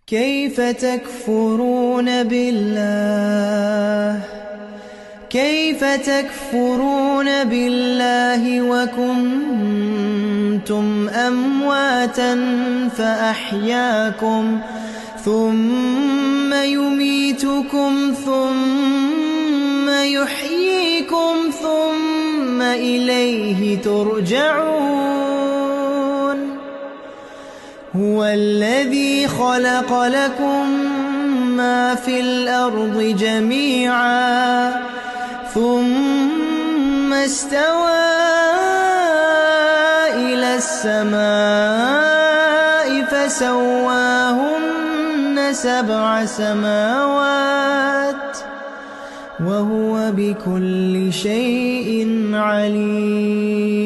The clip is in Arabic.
كيف تكفرون بالله وكنتم أمواتا فأحياكم ثم يميتكم ثم يحييكم ثم إليه ترجعون هو الذي خلق لكم ما في الأرض جميعا ثم استوى إلى السماء فسواهن 7 سماوات وهو بكل شيء عليم.